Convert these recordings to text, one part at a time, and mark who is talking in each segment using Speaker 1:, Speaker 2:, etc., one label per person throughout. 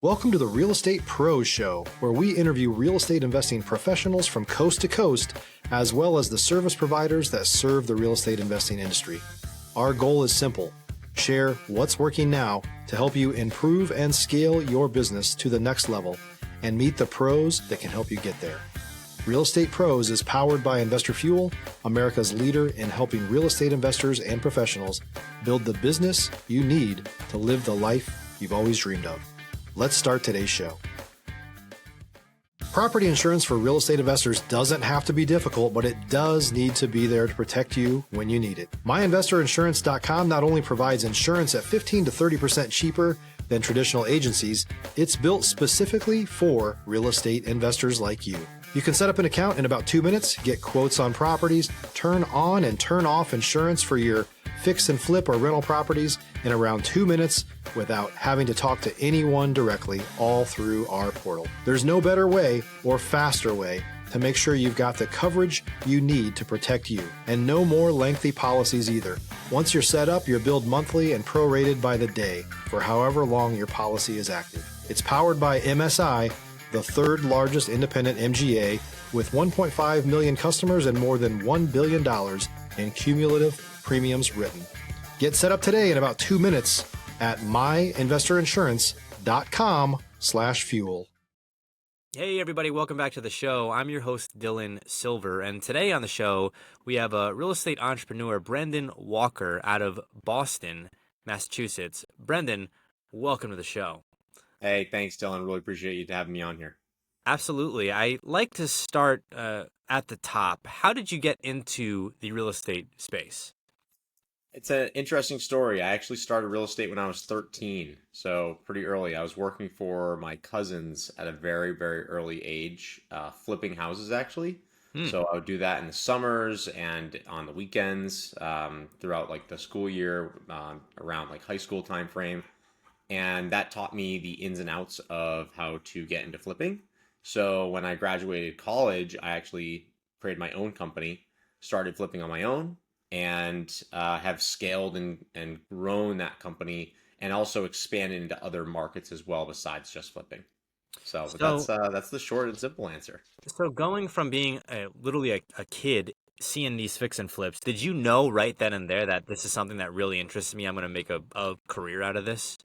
Speaker 1: Welcome to the Real Estate Pros Show, where we interview real estate investing professionals from coast to coast, as well as the service providers that serve the real estate investing industry. Our goal is simple: share what's working now to help you improve and scale your business to the next level and meet the pros that can help you get there. Real Estate Pros is powered by Investor Fuel, America's leader in helping real estate investors and professionals build the business you need to live the life you've always dreamed of. Let's start today's show. Property insurance for real estate investors doesn't have to be difficult, but it does need to be there to protect you when you need it. MyInvestorInsurance.com not only provides insurance at 15 to 30% cheaper than traditional agencies, it's built specifically for real estate investors like you. You can set up an account in about 2 minutes, get quotes on properties, turn on and turn off insurance for your fix and flip or rental properties in around 2 minutes without having to talk to anyone directly, all through our portal. There's no better way or faster way to make sure you've got the coverage you need to protect you, and no more lengthy policies either. Once you're set up, you're billed monthly and prorated by the day for however long your policy is active. It's powered by MSI, the third largest independent MGA, with 1.5 million customers and more than $1 billion in cumulative premiums written. Get set up today in about 2 minutes at myinvestorinsurance.com/fuel.
Speaker 2: Hey everybody, welcome back to the show. I'm your host, Dylan Silver, and today on the show, we have a real estate entrepreneur, Brendon Walker, out of Boston, Massachusetts. Brendon, welcome to the show.
Speaker 3: Hey, thanks, Dylan. Really appreciate you having me on here.
Speaker 2: Absolutely. I like to start at the top. How did you get into the real estate space?
Speaker 3: It's an interesting story. I actually started real estate when I was 13, so pretty early. I was working for my cousins at a very, very early age, flipping houses actually. So I would do that in the summers and on the weekends throughout like the school year, around like high school time frame. And that taught me the ins and outs of how to get into flipping. So when I graduated college, I actually created my own company, started flipping on my own, and have scaled and grown that company and also expanded into other markets as well besides just flipping. So that's the short and simple answer.
Speaker 2: So going from being literally a kid, seeing these fix and flips, did you know right then and there that this is something that really interests me? I'm going to make a career out of this?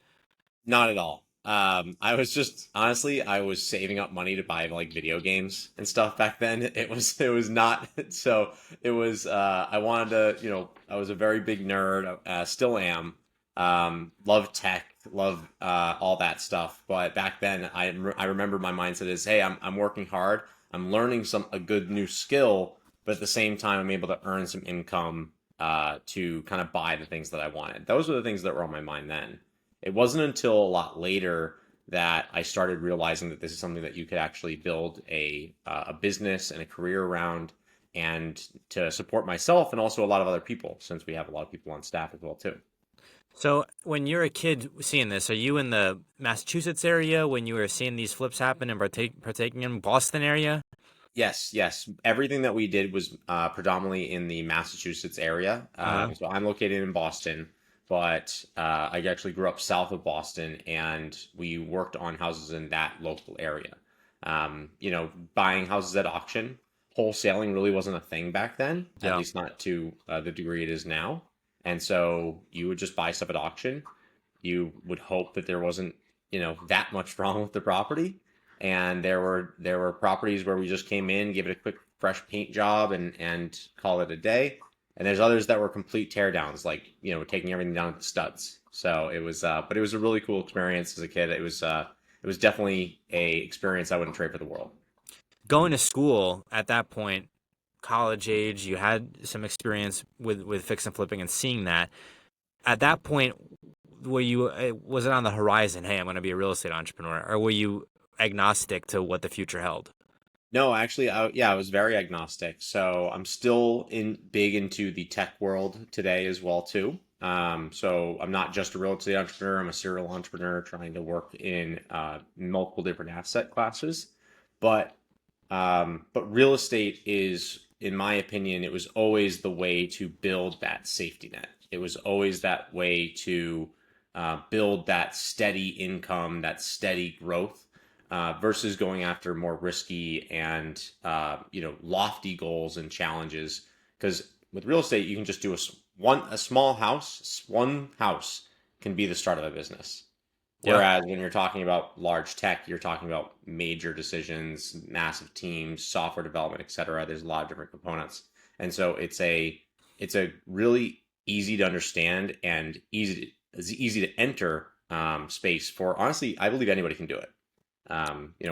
Speaker 3: Not at all. I was just honestly, I was saving up money to buy like video games and stuff back then. It was not so. It was I wanted to, I was a very big nerd. Still am. Love tech, love all that stuff. But back then, I remember my mindset is, hey, I'm working hard. I'm learning a good new skill, but at the same time, I'm able to earn some income to kind of buy the things that I wanted. Those were the things that were on my mind then. It wasn't until a lot later that I started realizing that this is something that you could actually build a business and a career around, and to support myself and also a lot of other people, since we have a lot of people on staff as well too.
Speaker 2: So when you're a kid seeing this, are you in the Massachusetts area when you were seeing these flips happen and partaking in Boston area?
Speaker 3: Yes. Everything that we did was predominantly in the Massachusetts area. So I'm located in Boston. But I actually grew up south of Boston, and we worked on houses in that local area. Buying houses at auction, wholesaling really wasn't a thing back then, at least not to the degree it is now. And so you would just buy stuff at auction. You would hope that there wasn't, that much wrong with the property. And there were properties where we just came in, gave it a quick fresh paint job, and call it a day. And there's others that were complete teardowns, like, taking everything down to the studs. So it was, but it was a really cool experience as a kid. It was definitely a experience I wouldn't trade for the world.
Speaker 2: Going to school at that point, college age, you had some experience with fix and flipping and seeing that. At that point, was it on the horizon, hey, I'm going to be a real estate entrepreneur, or were you agnostic to what the future held?
Speaker 3: No, actually, I was very agnostic. So I'm still big into the tech world today as well too. So I'm not just a real estate entrepreneur. I'm a serial entrepreneur trying to work in multiple different asset classes. But real estate is, in my opinion, it was always the way to build that safety net. It was always that way to build that steady income, that steady growth, versus going after more risky and lofty goals and challenges. Because with real estate, you can just do a small house. One house can be the start of a business.
Speaker 2: Yeah.
Speaker 3: Whereas when you're talking about large tech, you're talking about major decisions, massive teams, software development, et cetera. There's a lot of different components. And so it's a really easy to understand and easy to enter space for, honestly, I believe anybody can do it.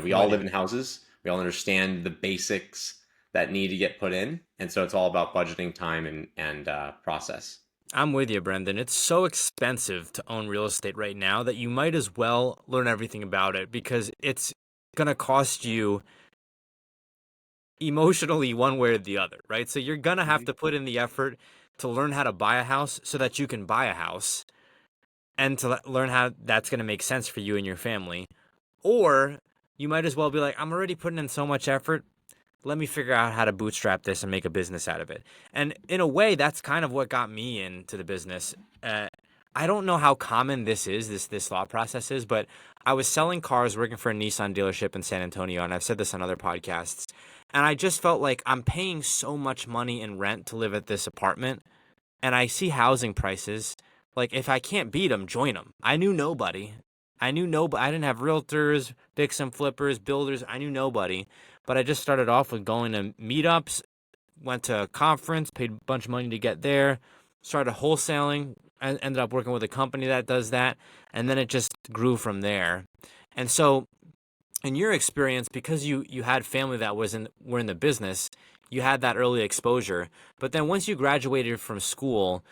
Speaker 3: We all live in houses. We all understand the basics that need to get put in. And so it's all about budgeting time and process.
Speaker 2: I'm with you, Brendon. It's so expensive to own real estate right now that you might as well learn everything about it, because it's going to cost you emotionally one way or the other, right? So you're going to have to put in the effort to learn how to buy a house so that you can buy a house, and to learn how that's going to make sense for you and your family. Or you might as well be like, I'm already putting in so much effort. Let me figure out how to bootstrap this and make a business out of it. And in a way, that's kind of what got me into the business. I don't know how common this thought process is, but I was selling cars, working for a Nissan dealership in San Antonio, and I've said this on other podcasts. And I just felt like I'm paying so much money in rent to live at this apartment, and I see housing prices. Like, if I can't beat them, join them. I knew nobody. I didn't have realtors, fix and flippers, builders. I knew nobody. But I just started off with going to meetups, went to a conference, paid a bunch of money to get there, started wholesaling, and ended up working with a company that does that. And then it just grew from there. And so in your experience, because you had family that were in the business, you had that early exposure. But then once you graduated from school,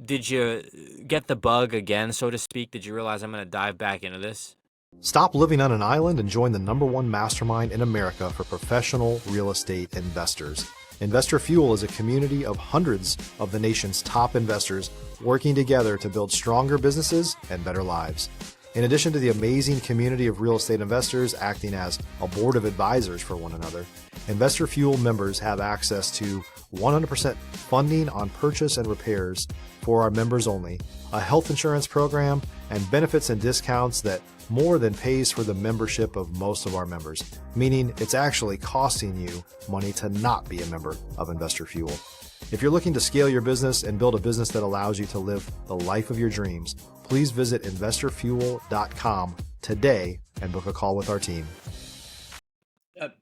Speaker 2: did you get the bug again, so to speak? Did you realize I'm going to dive back into this?
Speaker 1: Stop living on an island and join the #1 mastermind in America for professional real estate investors. Investor Fuel is a community of hundreds of the nation's top investors working together to build stronger businesses and better lives. In addition to the amazing community of real estate investors acting as a board of advisors for one another, Investor Fuel members have access to 100% funding on purchase and repairs for our members only, a health insurance program, and benefits and discounts that more than pays for the membership of most of our members, meaning it's actually costing you money to not be a member of Investor Fuel. If you're looking to scale your business and build a business that allows you to live the life of your dreams, please visit investorfuel.com today and book a call with our team.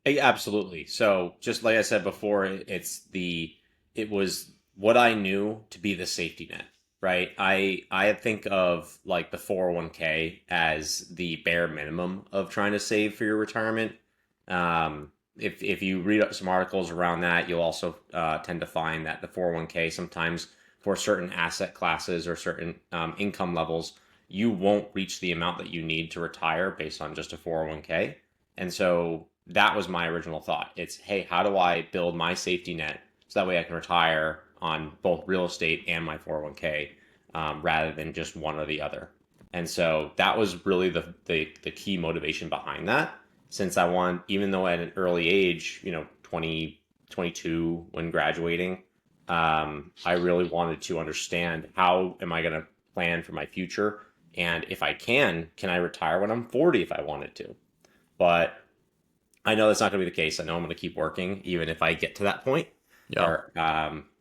Speaker 3: Absolutely. So just like I said before, it was what I knew to be the safety net, right? I think of like the 401k as the bare minimum of trying to save for your retirement. If you read up some articles around that, you'll also tend to find that the 401k sometimes for certain asset classes or certain income levels, you won't reach the amount that you need to retire based on just a 401k. And so that was my original thought. It's, hey, how do I build my safety net so that way I can retire on both real estate and my 401k rather than just one or the other. And so that was really the key motivation behind that. Since I want, even though at an early age, 20, 22 when graduating, I really wanted to understand how am I going to plan for my future? And if I can I retire when I'm 40 if I wanted to? But I know that's not going to be the case. I know I'm going to keep working even if I get to that point.
Speaker 2: Yeah.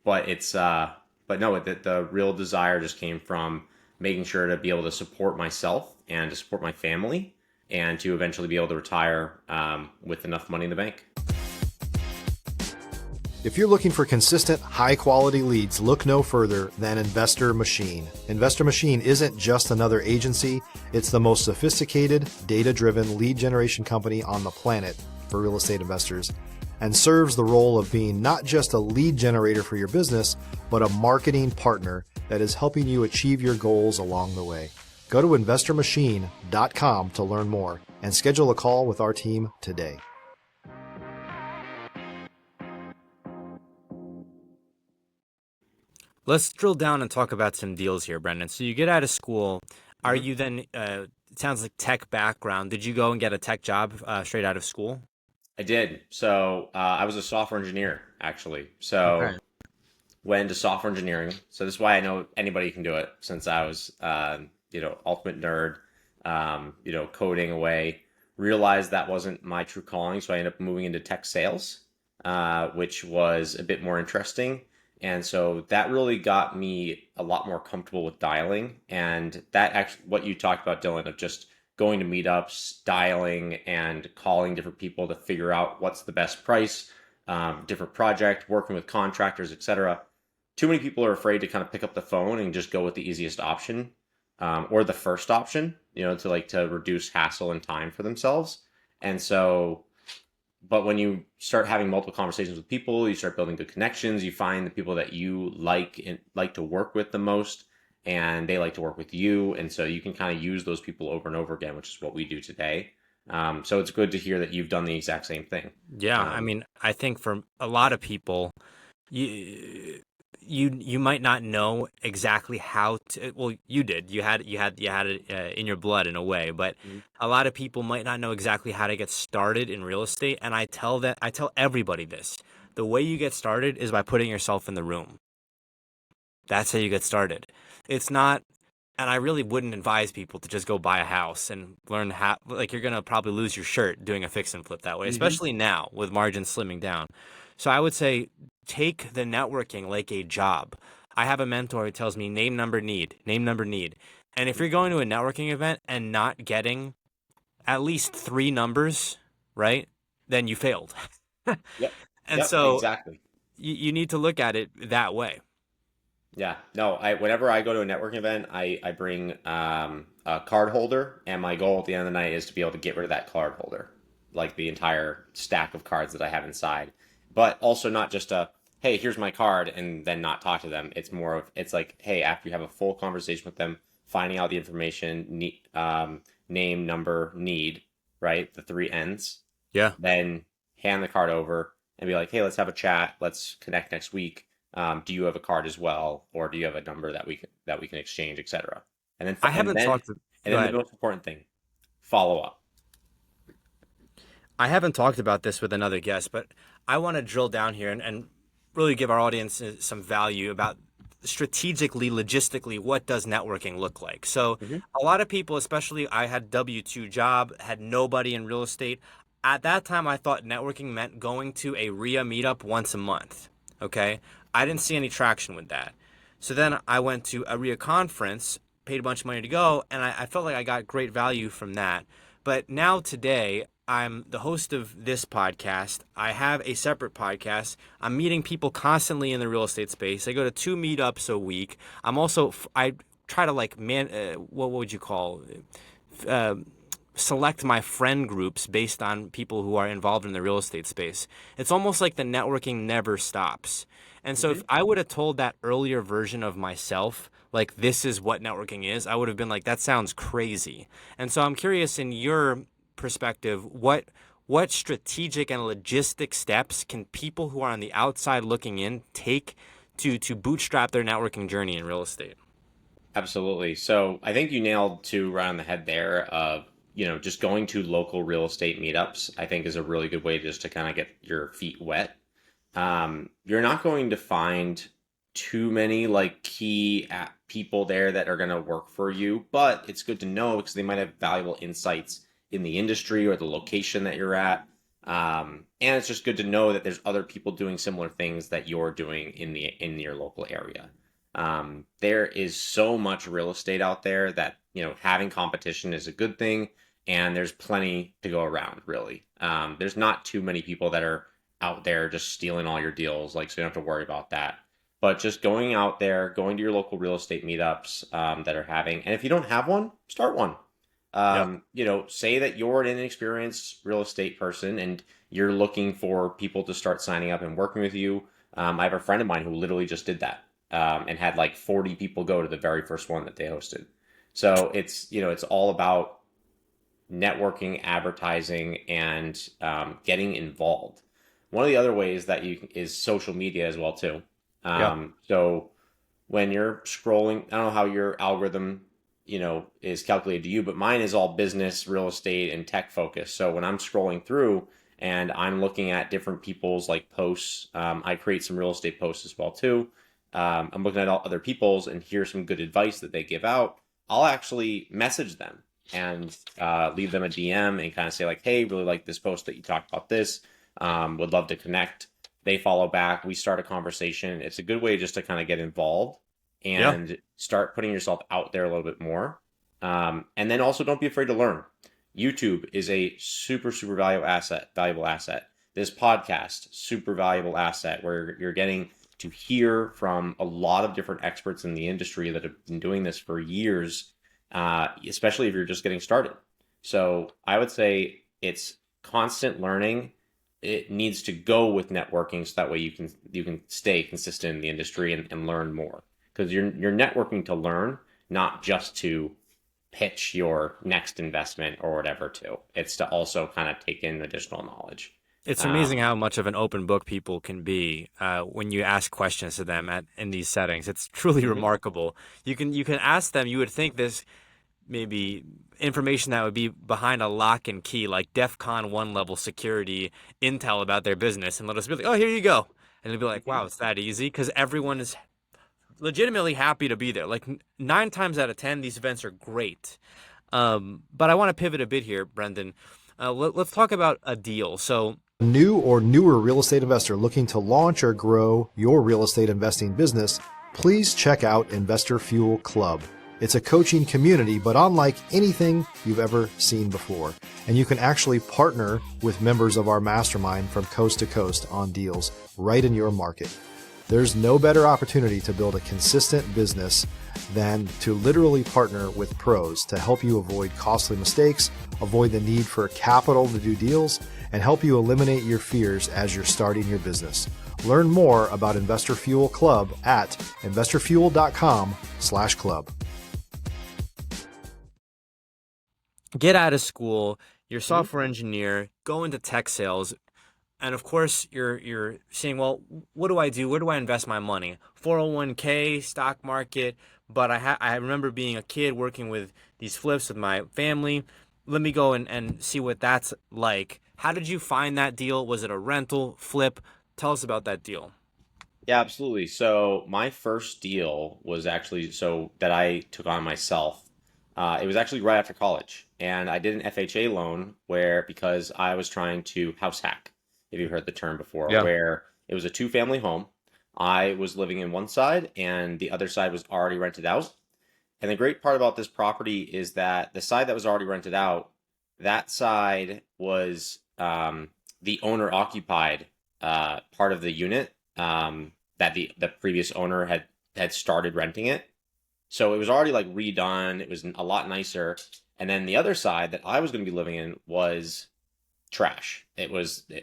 Speaker 3: But no, the real desire just came from making sure to be able to support myself and to support my family and to eventually be able to retire with enough money in the bank.
Speaker 1: If you're looking for consistent, high-quality leads, look no further than Investor Machine. Investor Machine isn't just another agency. It's the most sophisticated, data-driven lead generation company on the planet for real estate investors, and serves the role of being not just a lead generator for your business, but a marketing partner that is helping you achieve your goals along the way. Go to investormachine.com to learn more and schedule a call with our team today.
Speaker 2: Let's drill down and talk about some deals here, Brendon. So you get out of school. Are you then, it sounds like tech background. Did you go and get a tech job straight out of school?
Speaker 3: I did. So I was a software engineer, actually. So went into software engineering. So this is why I know anybody can do it, since I was ultimate nerd, coding away. Realized that wasn't my true calling, so I ended up moving into tech sales, which was a bit more interesting. And so that really got me a lot more comfortable with dialing. And that actually, what you talked about, Dylan, of just going to meetups, dialing, and calling different people to figure out what's the best price, different project, working with contractors, etc. Too many people are afraid to kind of pick up the phone and just go with the easiest option, or the first option, to reduce hassle and time for themselves. And so, but when you start having multiple conversations with people, you start building good connections. You find the people that you like to work with the most, and they like to work with you. And so you can kind of use those people over and over again, which is what we do today. So it's good to hear that you've done the exact same thing.
Speaker 2: Yeah, I mean, I think for a lot of people, you might not know exactly how to. Well, you did. You had it in your blood in a way, but a lot of people might not know exactly how to get started in real estate. And I tell everybody this: the way you get started is by putting yourself in the room. That's how you get started. It's not. And I really wouldn't advise people to just go buy a house and learn how. Like, you're gonna probably lose your shirt doing a fix and flip that way, especially now with margins slimming down. So I would say take the networking like a job. I have a mentor who tells me name, number, need, name, number, need. And if you're going to a networking event and not getting at least 3 numbers, right, then you failed.
Speaker 3: Yep.
Speaker 2: And
Speaker 3: Yep,
Speaker 2: so
Speaker 3: exactly.
Speaker 2: you need to look at it that way.
Speaker 3: Yeah, no, whenever I go to a networking event, I bring a card holder, and my goal at the end of the night is to be able to get rid of that card holder, like the entire stack of cards that I have inside. But also not just hey, here's my card, and then not talk to them. It's like, hey, after you have a full conversation with them, finding out the information, name, number, need, right, the 3 N's,
Speaker 2: Yeah.
Speaker 3: then hand the card over and be like, hey, let's have a chat, let's connect next week. Do you have a card as well, or do you have a number that we can exchange, etc. And then
Speaker 2: I haven't talked to.
Speaker 3: and
Speaker 2: Go
Speaker 3: then the
Speaker 2: ahead.
Speaker 3: most important thing, follow up.
Speaker 2: I haven't talked about this with another guest, but I want to drill down here and really give our audience some value about strategically, logistically, what does networking look like? So a lot of people, especially I had W-2 job, had nobody in real estate. At that time, I thought networking meant going to a RIA meetup once a month. Okay. I didn't see any traction with that. So then I went to a RIA conference, paid a bunch of money to go, and I felt like I got great value from that. But now today, I'm the host of this podcast. I have a separate podcast. I'm meeting people constantly in the real estate space. I go to 2 meetups a week. I try to what would you call select my friend groups based on people who are involved in the real estate space. It's almost like the networking never stops. And so if I would have told that earlier version of myself, like, this is what networking is, I would have been like, that sounds crazy. And so I'm curious, in your perspective, what strategic and logistic steps can people who are on the outside looking in take to bootstrap their networking journey in real estate?
Speaker 3: Absolutely. So I think you nailed 2 right on the head there of, just going to local real estate meetups, I think is a really good way just to kind of get your feet wet. You're not going to find too many key people there that are going to work for you, but it's good to know because they might have valuable insights in the industry or the location that you're at. And it's just good to know that there's other people doing similar things that you're doing in your local area. There is so much real estate out there that, having competition is a good thing, and there's plenty to go around, really. There's not too many people that are out there just stealing all your deals, so you don't have to worry about that. But just going out there, going to your local real estate meetups that are having, and if you don't have one, start one. Say that you're an inexperienced real estate person and you're looking for people to start signing up and working with you. I have a friend of mine who literally just did that and had 40 people go to the very first one that they hosted. So it's all about networking, advertising, and getting involved. One of the other ways that is social media as well too. So when you're scrolling, I don't know how your algorithm is calculated to you, but mine is all business, real estate, and tech focused. So when I'm scrolling through and I'm looking at different people's posts, I create some real estate posts as well too. I'm looking at all other people's and here's some good advice that they give out. I'll actually message them and leave them a DM and kind of say like, hey, really like this post that you talked about this. Would love to connect. They follow back. We start a conversation. It's a good way just to kind of get involved
Speaker 2: Yeah.
Speaker 3: and start putting yourself out there a little bit more. And then also don't be afraid to learn. YouTube is a super, super valuable asset. This podcast, super valuable asset where you're getting to hear from a lot of different experts in the industry that have been doing this for years, especially if you're just getting started. So I would say it's constant learning. It needs to go with networking so that way you can stay consistent in the industry and learn more, because you're networking to learn, not just to pitch your next investment or whatever to. It's to also kind of take in additional knowledge.
Speaker 2: It's amazing how much of an open book people can be when you ask questions to them in these settings. It's truly
Speaker 3: Mhm.
Speaker 2: remarkable. You can ask them. You would think this maybe information that would be behind a lock and key, like DEFCON 1 level security intel about their business, and let us be like, oh, here you go. And they'll be like, wow, it's that easy? Because everyone is legitimately happy to be there. Like 9 times out of 10, these events are great. But I want to pivot a bit here, Brendon. Let's talk about a deal. So,
Speaker 1: A new or newer real estate investor looking to launch or grow your real estate investing business, please check out Investor Fuel Club. It's a coaching community, but unlike anything you've ever seen before. And you can actually partner with members of our mastermind from coast to coast on deals right in your market. There's no better opportunity to build a consistent business than to literally partner with pros to help you avoid costly mistakes, avoid the need for capital to do deals, and help you eliminate your fears as you're starting your business. Learn more about Investor Fuel Club at investorfuel.com/club.
Speaker 2: get out of school, you're a software engineer, go into tech sales, and of course you're saying, well, what do I do? Where do I invest my money? 401k, stock market. But I remember being a kid working with these flips with my family. Let me go and see what that's like. How did you find that deal? Was it a rental, flip? Tell us about that deal.
Speaker 3: Yeah, absolutely. So my first deal was actually so that I took on myself. It was actually right after college, and I did an FHA loan where because I was trying to house hack, if you've heard the term before,
Speaker 2: Yeah.
Speaker 3: where it was a two-family home. I was living in one side, and the other side was already rented out. And the great part about this property is that the side that was already rented out, that side was the owner occupied part of the unit that the previous owner had started renting it. So it was already like redone. It was a lot nicer. And then the other side that I was going to be living in was trash.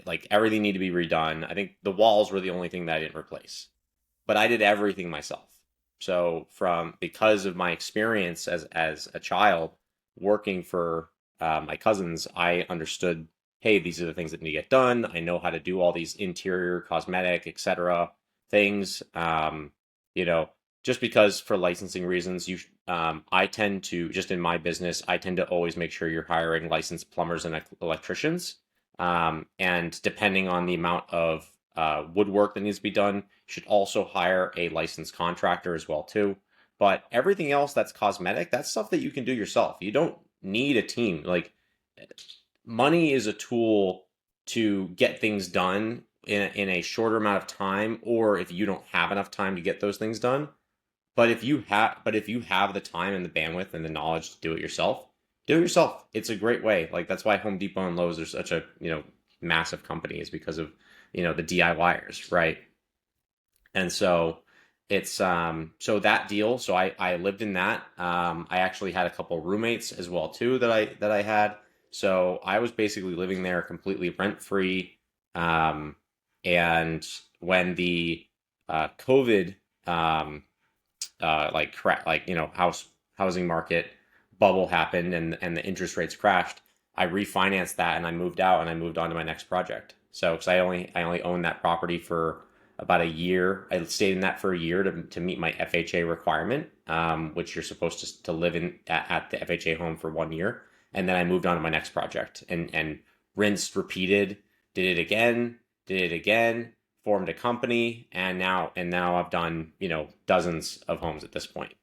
Speaker 3: Like everything needed to be redone. I think the walls were the only thing that I didn't replace, but I did everything myself. So from because of my experience as a child working for my cousins, I understood, hey, these are the things that need to get done. I know how to do all these interior, cosmetic, etc. things. You know, just because for licensing reasons, I tend to just in my business, I tend to always make sure you're hiring licensed plumbers and electricians. And depending on the amount of woodwork that needs to be done, you should also hire a licensed contractor as well too. But everything else that's cosmetic, that's stuff that you can do yourself. You don't need a team. Like money is a tool to get things done in a shorter amount of time, or if you don't have enough time to get those things done. But if you have the time and the bandwidth and the knowledge to do it yourself, do it yourself. It's a great way. Like that's why Home Depot and Lowe's are such a, massive company, is because of, the DIYers, right? And so it's so that deal, so I lived in that. I actually had a couple roommates as well too that I had. So I was basically living there completely rent free. And when the COVID housing market bubble happened and the interest rates crashed, I refinanced that and I moved out and I moved on to my next project. So because I only owned that property for about a year. I stayed in that for a year to meet my FHA requirement, which you're supposed to live in at the FHA home for 1 year. And then I moved on to my next project and rinsed, repeated, did it again, formed a company, and now I've done, dozens of homes at this point.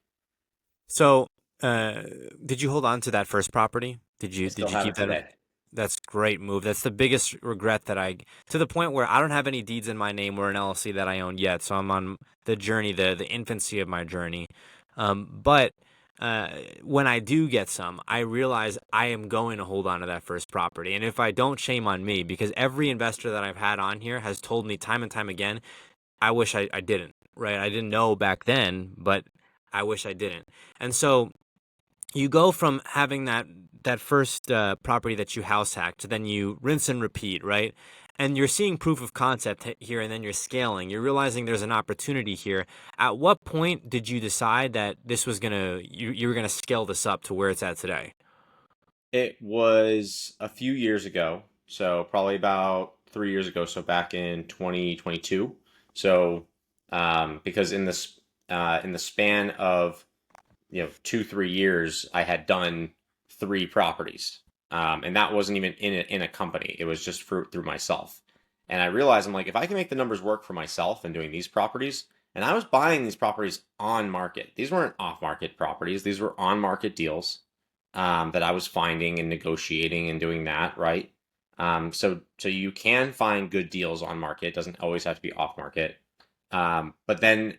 Speaker 2: So Uh, did you hold on to that first property? Did
Speaker 3: I
Speaker 2: you
Speaker 3: still
Speaker 2: did you
Speaker 3: have
Speaker 2: keep
Speaker 3: it
Speaker 2: that?
Speaker 3: today.
Speaker 2: That's a great move. That's the biggest regret that to the point where I don't have any deeds in my name or an LLC that I own yet. So I'm on the journey, the infancy of my journey. But uh, when I do get some, I realize I am going to hold on to that first property. And if I don't, shame on me, because every investor that I've had on here has told me time and time again, I wish I didn't, right? I didn't know back then, but I wish I didn't. And so you go from having that first property that you house hacked to then you rinse and repeat, right? And you're seeing proof of concept here, and then you're scaling. You're realizing there's an opportunity here. At what point did you decide that this was you were gonna scale this up to where it's at today?
Speaker 3: It was a few years ago, so probably about 3 years ago, so back in 2022. So, because in the span of 2 3 years, I had done three properties, and that wasn't even in a company. It was just through myself. And I realized I'm like, if I can make the numbers work for myself and doing these properties, and I was buying these properties on market. These weren't off market properties. These were on market deals that I was finding and negotiating and doing that, right? So you can find good deals on market. It doesn't always have to be off market. But then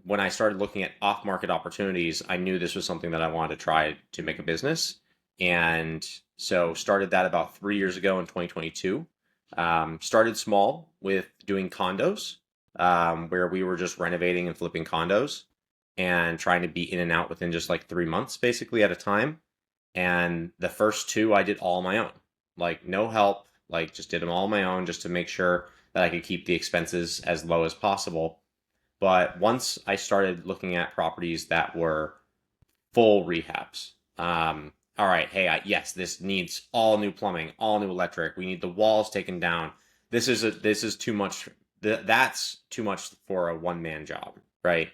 Speaker 3: when I started looking at off market opportunities, I knew this was something that I wanted to try to make a business. And so started that about 3 years ago in 2022. Started small with doing condos, where we were just renovating and flipping condos and trying to be in and out within just like 3 months basically at a time. And the first two I did all on my own, like no help, like just did them all on my own just to make sure that I could keep the expenses as low as possible. But once I started looking at properties that were full rehabs, all right, hey, yes, this needs all new plumbing, all new electric. We need the walls taken down. This is too much. That's too much for a one man job, right?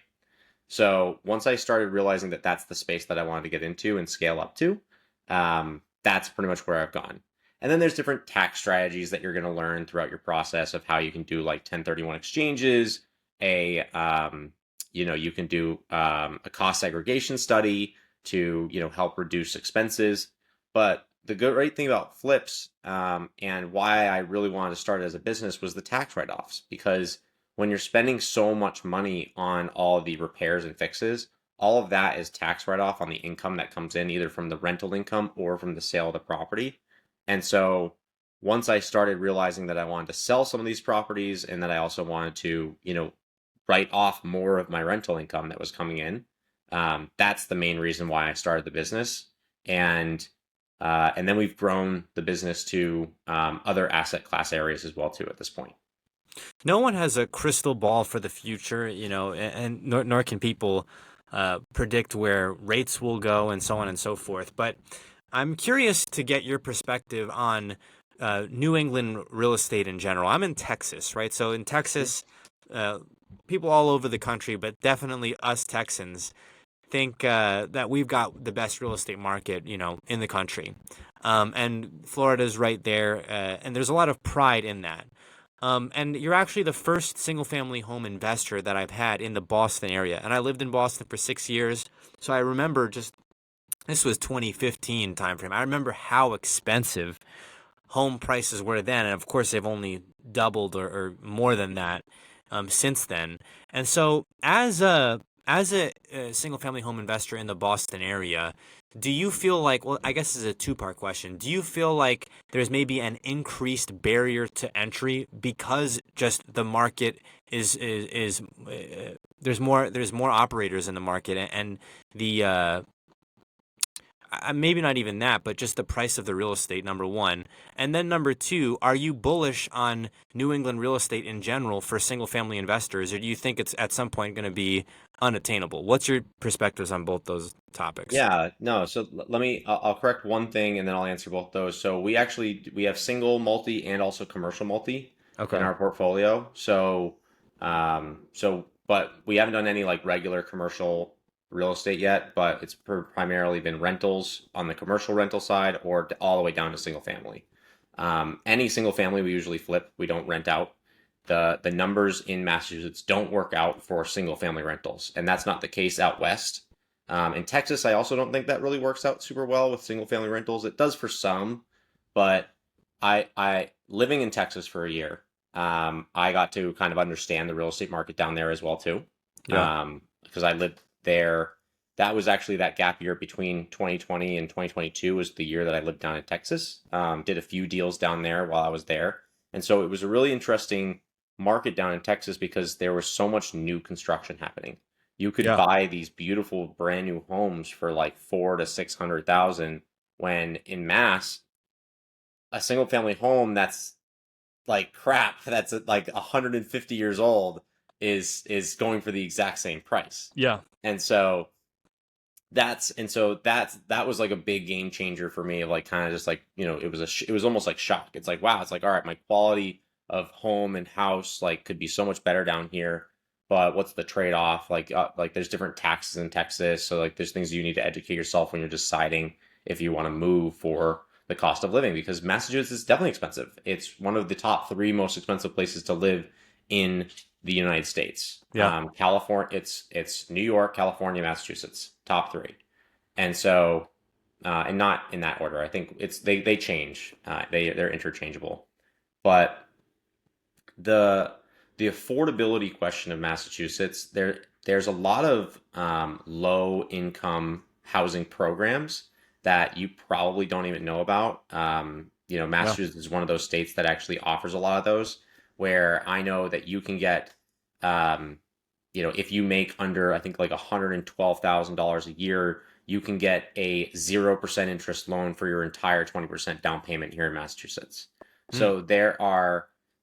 Speaker 3: So once I started realizing that that's the space that I wanted to get into and scale up to, that's pretty much where I've gone. And then there's different tax strategies that you're going to learn throughout your process of how you can do like 1031 exchanges, you can do a cost segregation study to help reduce expenses. But the great thing about flips, and why I really wanted to start as a business, was the tax write-offs, because when you're spending so much money on all the repairs and fixes, all of that is tax write-off on the income that comes in either from the rental income or from the sale of the property. And so once I started realizing that I wanted to sell some of these properties and that I also wanted to, write off more of my rental income that was coming in, that's the main reason why I started the business. And then we've grown the business to other asset class areas as well too at this point.
Speaker 2: No one has a crystal ball for the future, and nor can people predict where rates will go and so on and so forth. But I'm curious to get your perspective on New England real estate in general. I'm in Texas, right? So in Texas, people all over the country, but definitely us Texans, think that we've got the best real estate market, in the country. And Florida's right there, and there's a lot of pride in that. And you're actually the first single family home investor that I've had in the Boston area. And I lived in Boston for 6 years. So I remember this was 2015 timeframe. I remember how expensive home prices were then. And of course, they've only doubled or more than that since then. And so as a single family home investor in the Boston area, do you feel like, well, I guess this is a two-part question. Do you feel like there's maybe an increased barrier to entry because just the market is there's more operators in the market, and the maybe not even that, but just the price of the real estate, number one. And then number two, are you bullish on New England real estate in general for single family investors, or do you think it's at some point going to be unattainable? What's your perspectives on both those topics?
Speaker 3: Yeah, no. So I'll correct one thing and then I'll answer both those. So we have single multi and also commercial multi in
Speaker 2: Okay.
Speaker 3: our portfolio. But we haven't done any like regular commercial real estate yet, but it's primarily been rentals on the commercial rental side or all the way down to single family. Any single family we usually flip, we don't rent out. The numbers in Massachusetts don't work out for single family rentals, and that's not the case out west. In Texas, I also don't think that really works out super well with single family rentals. It does for some, but I living in Texas for a year, I got to kind of understand the real estate market down there as well too.
Speaker 2: Yeah.
Speaker 3: Because I lived there. That was actually that gap year between 2020 and 2022 was the year that I lived down in Texas. Did a few deals down there while I was there. And so it was a really interesting market down in Texas because there was so much new construction happening. You could
Speaker 2: Yeah.
Speaker 3: buy these beautiful brand new homes for like 400,000 to 600,000 when in Mass, a single family home that's like crap, that's like 150 years old is going for the exact same price.
Speaker 2: Yeah.
Speaker 3: And so that was like a big game changer for me, like kind of just like, it was almost like shock. It's like, wow, it's like, all right, my quality of home and house like could be so much better down here, but what's the trade-off? Like there's different taxes in Texas, so like there's things you need to educate yourself when you're deciding if you want to move for the cost of living, because Massachusetts is definitely expensive. It's one of the top three most expensive places to live in the United States.
Speaker 2: Yeah.
Speaker 3: California, it's New York, California, Massachusetts, top three. And so, and not in that order. I think they change. They're interchangeable. But the affordability question of Massachusetts, there's a lot of low income housing programs that you probably don't even know about. Massachusetts is one of those states that actually offers a lot of those, where I know that you can get, if you make under, I think like $112,000 a year, you can get a 0% interest loan for your entire 20% down payment here in Massachusetts. So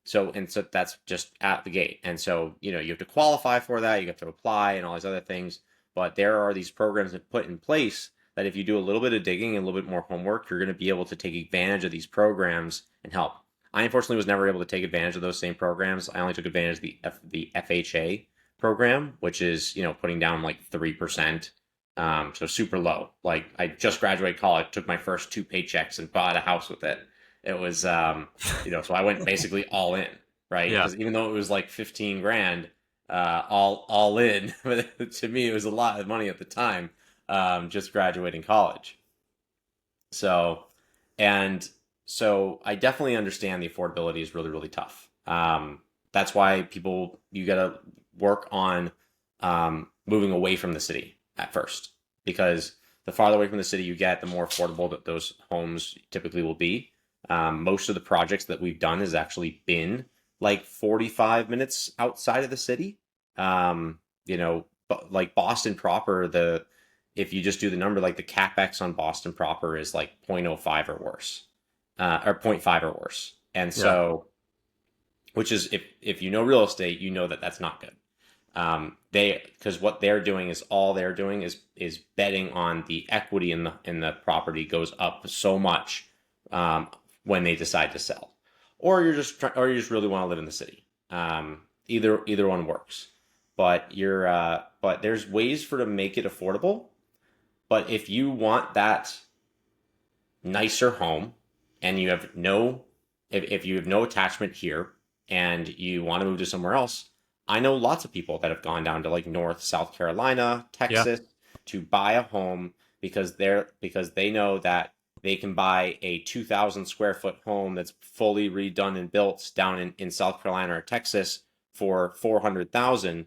Speaker 3: so that's just at the gate. And so, you have to qualify for that. You have to apply and all these other things. But there are these programs that put in place that if you do a little bit of digging and a little bit more homework, you're going to be able to take advantage of these programs and help. I unfortunately was never able to take advantage of those same programs. I only took advantage of the FHA program, which is, putting down like 3%. So super low. Like I just graduated college, took my first 2 paychecks and bought a house with it. It was, so I went basically all in, right?
Speaker 2: Yeah.
Speaker 3: Because even though it was like 15 grand, all in, to me, it was a lot of money at the time, just graduating college. So, and so I definitely understand the affordability is really, really tough. That's why you got to work on moving away from the city at first, because the farther away from the city you get, the more affordable that those homes typically will be. Most of the projects that we've done has actually been like 45 minutes outside of the city. But like Boston proper, if you just do the number, like the CapEx on Boston proper is like 0.05 or worse, or 0.5 or worse. And so, which is, if you know real estate, you know that that's not good. Because what they're doing is betting on the equity in the property goes up so much, when they decide to sell, or you just really want to live in the city. Either one works, but but there's ways to make it affordable. But if you want that nicer home and you have if you have no attachment here and you want to move to somewhere else, I know lots of people that have gone down to like South Carolina, Texas, to buy a home because they know that they can buy a 2,000 square foot home that's fully redone and built down in South Carolina or Texas for 400,000,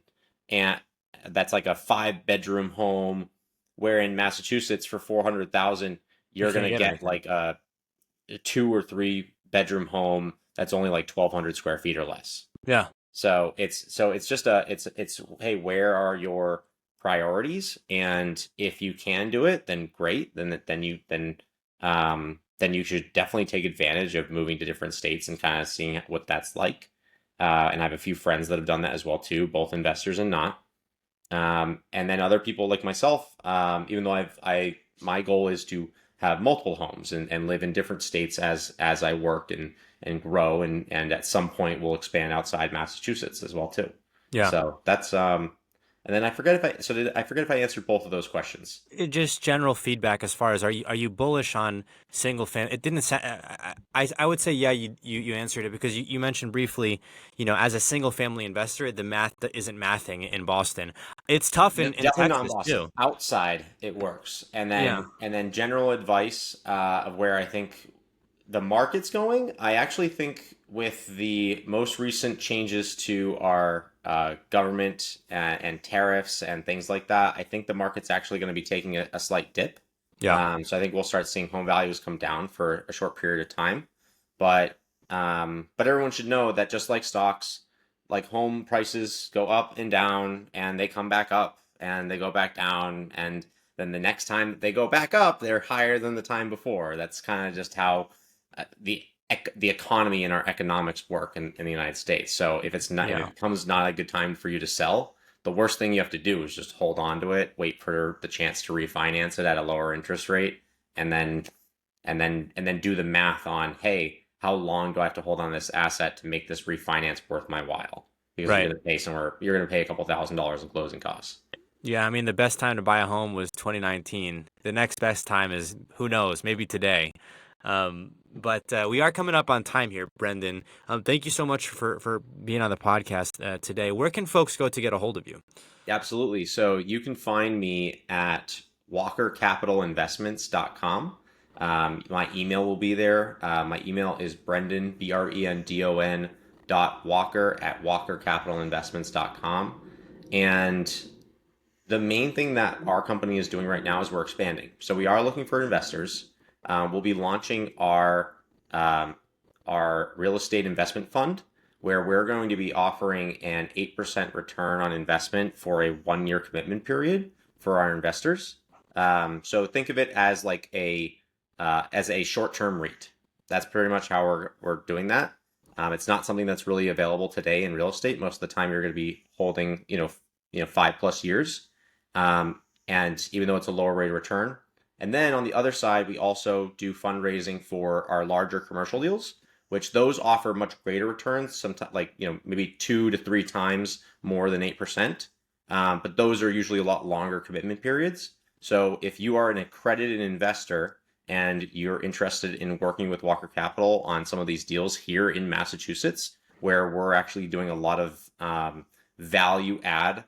Speaker 3: and that's like a 5-bedroom home. Where in Massachusetts for 400,000, you're going to get like a 2 or 3 bedroom home that's only like 1,200 square feet or less.
Speaker 2: Yeah.
Speaker 3: So it's just hey, where are your priorities? And if you can do it, then great. Then you should definitely take advantage of moving to different states and kind of seeing what that's like. And I have a few friends that have done that as well too, both investors and not. And then other people like myself, even though my goal is to have multiple homes and live in different states as I work and grow, and at some point we'll expand outside Massachusetts as well too.
Speaker 2: Yeah.
Speaker 3: So that's And then I forget if I answered both of those questions.
Speaker 2: Just general feedback as far as are you bullish on single family? It didn't sound. I would say yeah. You answered it because you mentioned briefly. As a single family investor, the math that isn't mathing in Boston. It's tough in
Speaker 3: Definitely not in
Speaker 2: Texas
Speaker 3: Boston.
Speaker 2: too.
Speaker 3: Outside, it works. And
Speaker 2: Yeah.
Speaker 3: then general advice of where I think the market's going. I actually think with the most recent changes to our government and tariffs and things like that, I think the market's actually going to be taking a slight dip.
Speaker 2: Yeah.
Speaker 3: So I think we'll start seeing home values come down for a short period of time. But everyone should know that just like stocks, like home prices go up and down, and they come back up and they go back down, and then the next time they go back up, they're higher than the time before. That's kind of just how the economy and our economics work in the United States. So if if it becomes not a good time for you to sell, the worst thing you have to do is just hold on to it, wait for the chance to refinance it at a lower interest rate, and then do the math on, hey, how long do I have to hold on this asset to make this refinance worth my while? Because you're going to pay a couple $1,000s in closing costs.
Speaker 2: Yeah, I mean, the best time to buy a home was 2019. The next best time is, who knows, maybe today. But we are coming up on time here, Brendon. Thank you so much for being on the podcast today. Where can folks go to get a hold of you?
Speaker 3: Absolutely. So you can find me at walkercapitalinvestments.com. My email will be there. My email is Brendon, BRENDON .walker@walkercapitalinvestments.com. And the main thing that our company is doing right now is we're expanding. So we are looking for investors. We'll be launching our real estate investment fund, where we're going to be offering an 8% return on investment for a 1-year commitment period for our investors. So think of it as like a short-term REIT. That's pretty much how we're doing that. It's not something that's really available today in real estate. Most of the time, you're going to be holding 5+ years, and even though it's a lower rate of return. And then on the other side, we also do fundraising for our larger commercial deals, which those offer much greater returns, sometimes maybe 2 to 3 times more than 8%. But those are usually a lot longer commitment periods. So if you are an accredited investor and you're interested in working with Walker Capital on some of these deals here in Massachusetts, where we're actually doing a lot of value add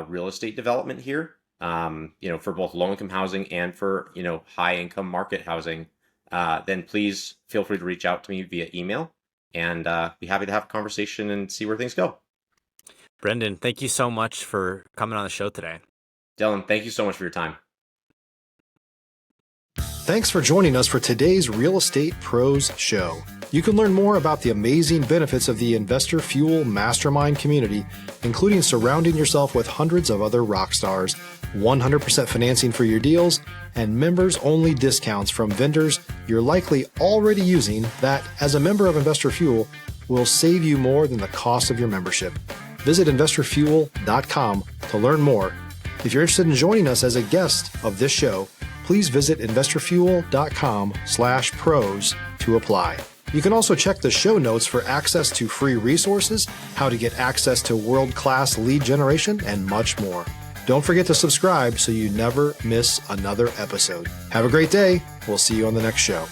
Speaker 3: real estate development here, for both low income housing and for high income market housing, then please feel free to reach out to me via email, and be happy to have a conversation and see where things go.
Speaker 2: Brendon, thank you so much for coming on the show today.
Speaker 3: Dylan, thank you so much for your time.
Speaker 1: Thanks for joining us for today's Real Estate Pros Show. You can learn more about the amazing benefits of the Investor Fuel Mastermind community, including surrounding yourself with hundreds of other rock stars, 100% financing for your deals, and members-only discounts from vendors you're likely already using that, as a member of Investor Fuel, will save you more than the cost of your membership. Visit investorfuel.com to learn more. If you're interested in joining us as a guest of this show, please visit investorfuel.com/pros to apply. You can also check the show notes for access to free resources, how to get access to world-class lead generation, and much more. Don't forget to subscribe so you never miss another episode. Have a great day. We'll see you on the next show.